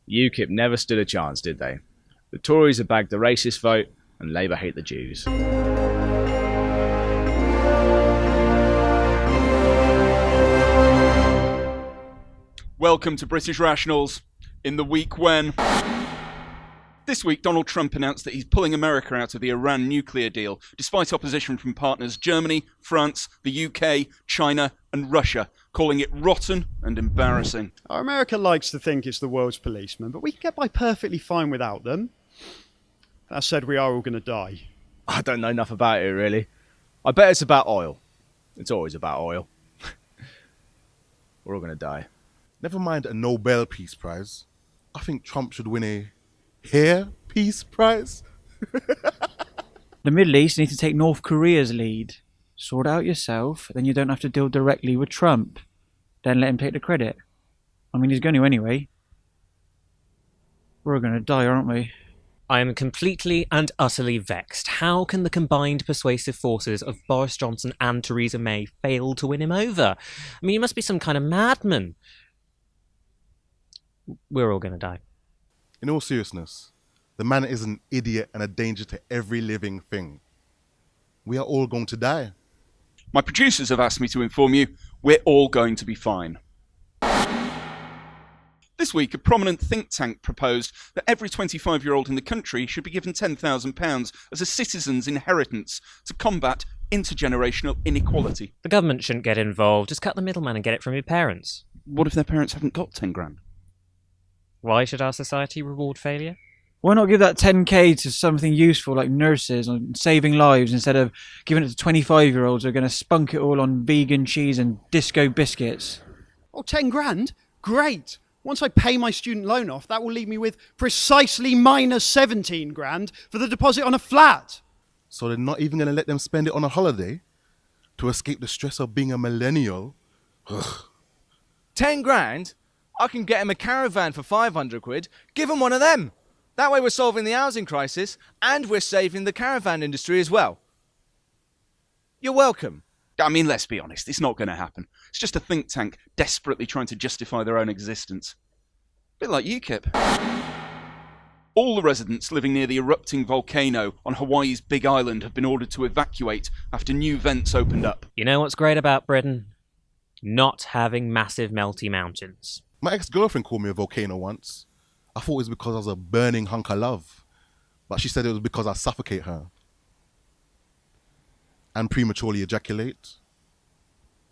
UKIP never stood a chance, did they? The Tories have bagged the racist vote, and Labour hate the Jews. Welcome to British Rationals, in the week when... This week, Donald Trump announced that he's pulling America out of the Iran nuclear deal, despite opposition from partners Germany, France, the UK, China and Russia, calling it rotten and embarrassing. Our America likes to think it's the world's policeman, but we can get by perfectly fine without them. That said, we are all going to die. I don't know enough about it, really. I bet it's about oil. It's always about oil. We're all going to die. Never mind a Nobel Peace Prize. I think Trump should win a Hair Peace Prize. The Middle East need to take North Korea's lead. Sort it out yourself, then you don't have to deal directly with Trump. Then let him take the credit. I mean, he's going to anyway. We're all going to die, aren't we? I am completely and utterly vexed. How can the combined persuasive forces of Boris Johnson and Theresa May fail to win him over? I mean, you must be some kind of madman. We're all going to die. In all seriousness, the man is an idiot and a danger to every living thing. We are all going to die. My producers have asked me to inform you, we're all going to be fine. This week, a prominent think tank proposed that every 25-year-old in the country should be given £10,000 as a citizen's inheritance to combat intergenerational inequality. The government shouldn't get involved. Just cut the middleman and get it from your parents. What if their parents haven't got 10 grand? Why should our society reward failure? Why not give that 10k to something useful like nurses or saving lives instead of giving it to 25-year-olds who are going to spunk it all on vegan cheese and disco biscuits? Oh, 10 grand? Great! Once I pay my student loan off, that will leave me with precisely minus 17 grand for the deposit on a flat. So they're not even going to let them spend it on a holiday to escape the stress of being a millennial? Ugh. 10 grand? I can get him a caravan for 500 quid. Give him one of them. That way we're solving the housing crisis and we're saving the caravan industry as well. You're welcome. I mean, let's be honest, it's not going to happen. It's just a think tank desperately trying to justify their own existence. A bit like UKIP. All the residents living near the erupting volcano on Hawaii's Big Island have been ordered to evacuate after new vents opened up. You know what's great about Britain? Not having massive melty mountains. My ex-girlfriend called me a volcano once. I thought it was because I was a burning hunk of love. But she said it was because I suffocate her. And prematurely ejaculate.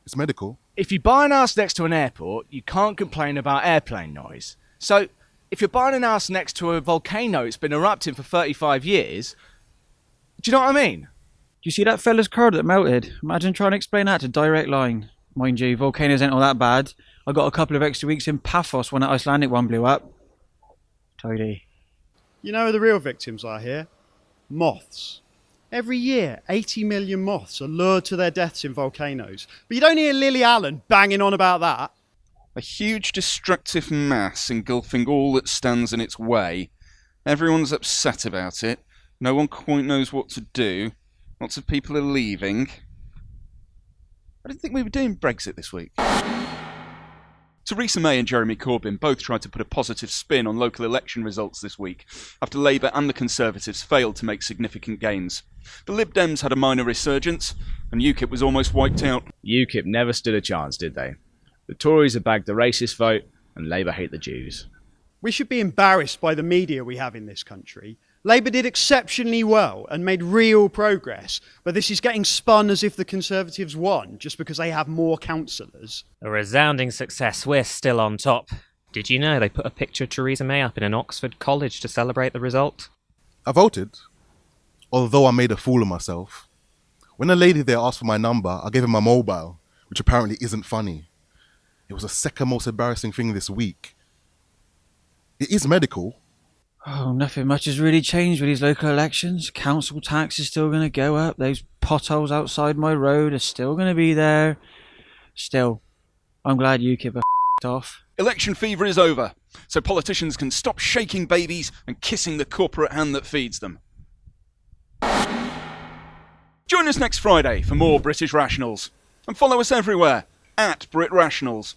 It's medical. If you buy an house next to an airport, you can't complain about airplane noise. So, if you're buying an house next to a volcano that's been erupting for 35 years, do you know what I mean? Do you see that fella's car that melted? Imagine trying to explain that to Direct Line. Mind you, volcanoes ain't all that bad. I got a couple of extra weeks in Paphos when that Icelandic one blew up. Tidy. You know who the real victims are here? Moths. Every year, 80 million moths are lured to their deaths in volcanoes. But you don't hear Lily Allen banging on about that. A huge destructive mass engulfing all that stands in its way. Everyone's upset about it. No one quite knows what to do. Lots of people are leaving. I didn't think we were doing Brexit this week. Theresa May and Jeremy Corbyn both tried to put a positive spin on local election results this week, after Labour and the Conservatives failed to make significant gains. The Lib Dems had a minor resurgence, and UKIP was almost wiped out. UKIP never stood a chance, did they? The Tories have bagged the racist vote, and Labour hate the Jews. We should be embarrassed by the media we have in this country. Labour did exceptionally well and made real progress, but this is getting spun as if the Conservatives won just because they have more councillors. A resounding success. We're still on top. Did you know they put a picture of Theresa May up in an Oxford college to celebrate the result? I voted, although I made a fool of myself. When a lady there asked for my number, I gave her my mobile, which apparently isn't funny. It was the second most embarrassing thing this week. It is medical. Oh, nothing much has really changed with these local elections. Council tax is still going to go up. Those potholes outside my road are still going to be there. Still, I'm glad UKIP are f***ed off. Election fever is over, so politicians can stop shaking babies and kissing the corporate hand that feeds them. Join us next Friday for more British Rationals, and follow us everywhere at Brit Rationals.